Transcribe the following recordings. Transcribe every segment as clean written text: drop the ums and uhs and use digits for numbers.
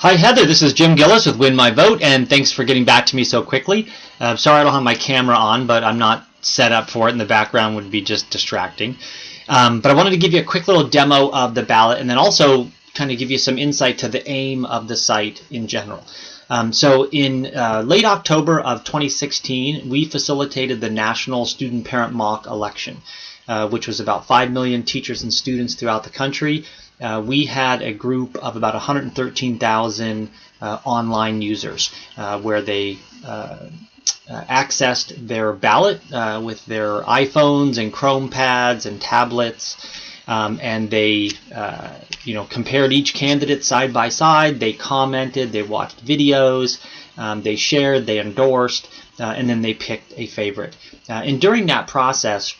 Hi Heather, this is Jim Gillis with Win My Vote, and thanks for getting back to me so quickly. Sorry I don't have my camera on, but I'm not set up for it, and the background would be just distracting. But I wanted to give you a quick little demo of the ballot, and then also kind of give you some insight to the aim of the site in general. So in late October of 2016, we facilitated the National Student Parent Mock Election, which was about 5 million teachers and students throughout the country. We had a group of about 113,000 online users where they accessed their ballot with their iPhones and Chrome pads and tablets, and they compared each candidate side by side. They commented, they watched videos, they shared, they endorsed, and then they picked a favorite. And during that process,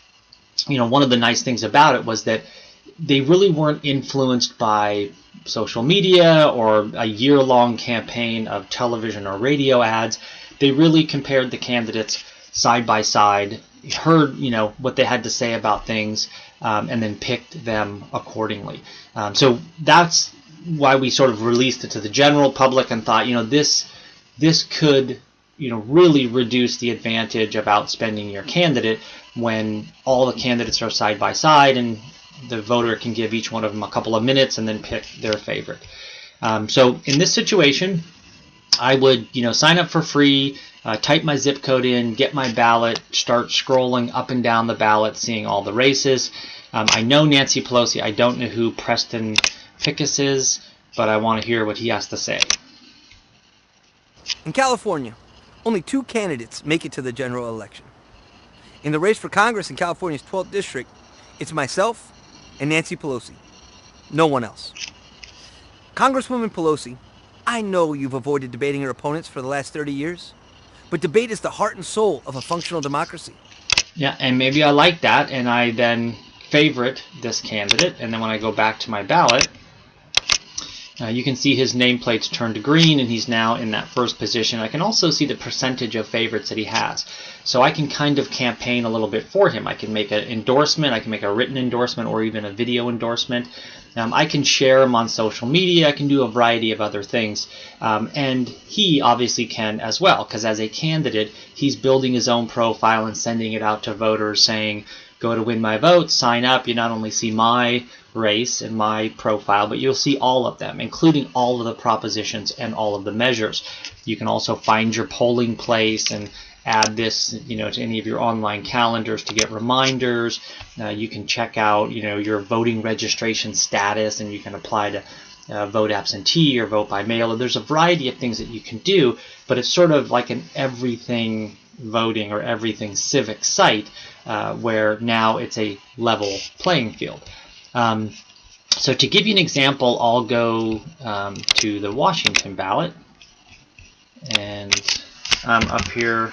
one of the nice things about it was that they really weren't influenced by social media or a year-long campaign of television or radio ads. They really compared the candidates side by side, heard what they had to say about things, and then picked them accordingly. So that's why we sort of released it to the general public and thought, this could really reduce the advantage of outspending your candidate when all the candidates are side by side and the voter can give each one of them a couple of minutes and then pick their favorite. So in this situation, I would sign up for free, type my zip code in, get my ballot, start scrolling up and down the ballot, seeing all the races. I know Nancy Pelosi. I don't know who Preston Pickus is, but I want to hear what he has to say. In California, only 2 candidates make it to the general election. In the race for Congress in California's 12th district, it's myself and Nancy Pelosi. No one else. Congresswoman Pelosi, I know you've avoided debating your opponents for the last 30 years, but debate is the heart and soul of a functional democracy. Yeah, and maybe I like that, and I then favorite this candidate, and then when I go back to my ballot, you can see his nameplate's turned to green, and he's now in that first position. I can also see the percentage of favorites that he has. So I can kind of campaign a little bit for him. I can make an endorsement, I can make a written endorsement, or even a video endorsement. I can share him on social media, I can do a variety of other things. And he obviously can as well, because as a candidate, he's building his own profile and sending it out to voters saying, go to Win My Vote, sign up. You not only see my race and my profile, but you'll see all of them, including all of the propositions and all of the measures. You can also find your polling place and add this to any of your online calendars to get reminders. You can check out your voting registration status, and you can apply to vote absentee or vote by mail. There's a variety of things that you can do, but it's sort of like an everything voting or everything civic site where now it's a level playing field. So to give you an example, I'll go to the Washington ballot, and I'm up here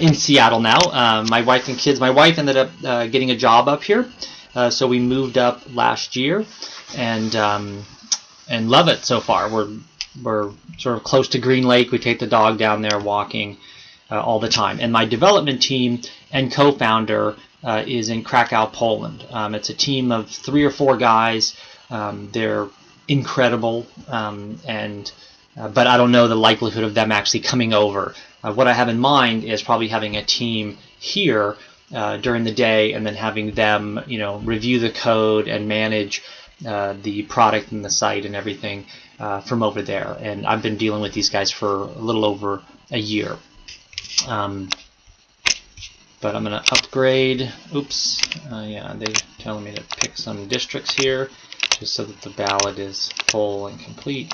in Seattle now. My wife and kids. My wife ended up getting a job up here, so we moved up last year, and love it so far. We're sort of close to Green Lake. We take the dog down there walking all the time. And my development team and co-founder is in Krakow, Poland. It's a team of 3 or 4 guys. They're incredible, but I don't know the likelihood of them actually coming over. What I have in mind is probably having a team here during the day, and then having them, review the code and manage the product and the site and everything from over there. And I've been dealing with these guys for a little over a year. But I'm going to upgrade. Oops. Yeah, they're telling me to pick some districts here, just so that the ballot is full and complete.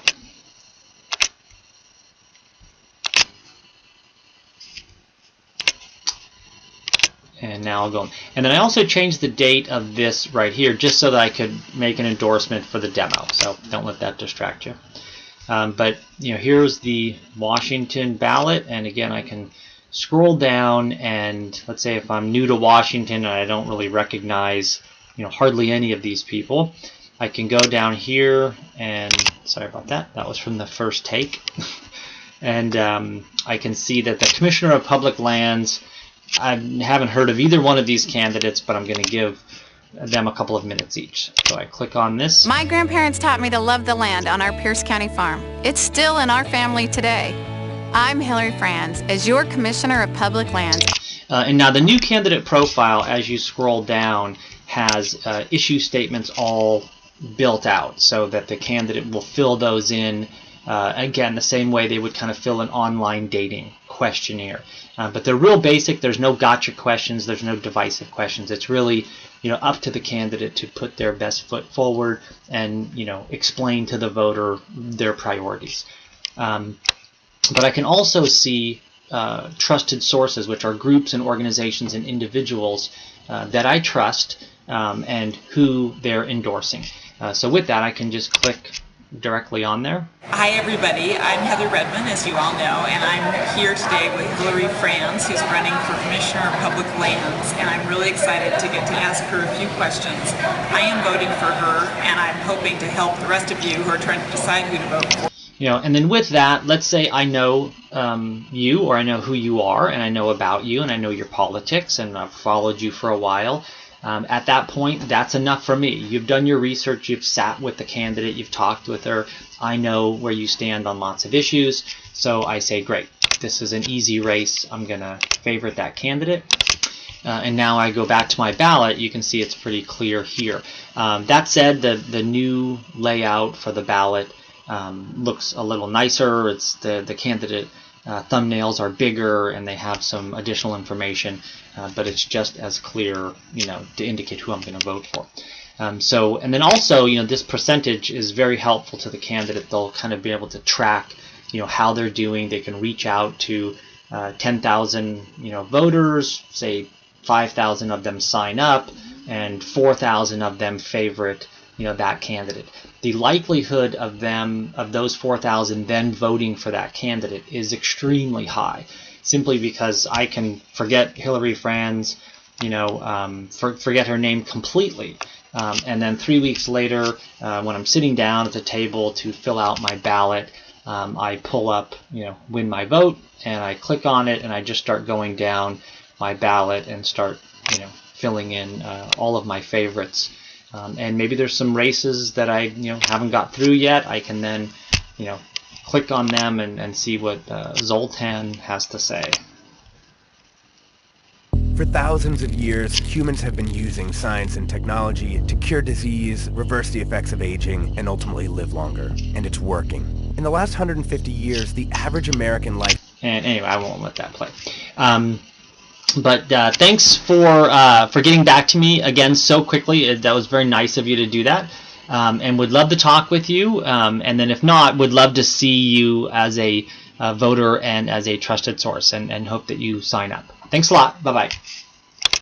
And now I'll go. And then I also changed the date of this right here, just so that I could make an endorsement for the demo. So don't let that distract you. But here's the Washington ballot, and again, I can scroll down, and let's say if I'm new to Washington and I don't really recognize hardly any of these people, I can go down here, and sorry about that, that was from the first take. And I can see that the Commissioner of Public Lands, I haven't heard of either one of these candidates, but I'm going to give them a couple of minutes each. So I click on this. My grandparents taught me to love the land on our Pierce County farm. It's still in our family today. I'm Hillary Franz, as your Commissioner of Public Lands. And now the new candidate profile, as you scroll down, has issue statements all built out so that the candidate will fill those in, again, the same way they would kind of fill an online dating questionnaire. But they're real basic. There's no gotcha questions. There's no divisive questions. It's really, up to the candidate to put their best foot forward and, explain to the voter their priorities. But I can also see trusted sources, which are groups and organizations and individuals that I trust and who they're endorsing. So with that, I can just click directly on there. Hi everybody, I'm Heather Redman, as you all know, and I'm here today with Hillary Franz, who's running for Commissioner of Public Lands, and I'm really excited to get to ask her a few questions. I am voting for her, and I'm hoping to help the rest of you who are trying to decide who to vote for. And then with that, let's say I know you, or I know who you are, and I know about you, and I know your politics, and I've followed you for a while. At that point, that's enough for me. You've done your research, you've sat with the candidate, you've talked with her. I know where you stand on lots of issues, so I say, great, this is an easy race. I'm going to favorite that candidate. And now I go back to my ballot. You can see it's pretty clear here. That said, the new layout for the ballot looks a little nicer. It's the candidate thumbnails are bigger and they have some additional information, but it's just as clear, to indicate who I'm going to vote for. And then also, this percentage is very helpful to the candidate. They'll kind of be able to track, how they're doing. They can reach out to 10,000, voters, say 5,000 of them sign up, and 4,000 of them favorite, that candidate. The likelihood of those 4,000 then voting for that candidate is extremely high, simply because I can forget Hillary Franz, forget her name completely. And then 3 weeks later, when I'm sitting down at the table to fill out my ballot, I pull up, Win My Vote, and I click on it, and I just start going down my ballot and start, filling in all of my favorites. And maybe there's some races that I haven't got through yet. I can then click on them and see what Zoltan has to say. For thousands of years, humans have been using science and technology to cure disease, reverse the effects of aging, and ultimately live longer. And it's working. In the last 150 years, the average American life... And anyway, I won't let that play. But thanks for getting back to me again so quickly. That was very nice of you to do that. And would love to talk with you. And then if not, would love to see you as a voter and as a trusted source, and hope that you sign up. Thanks a lot. Bye-bye.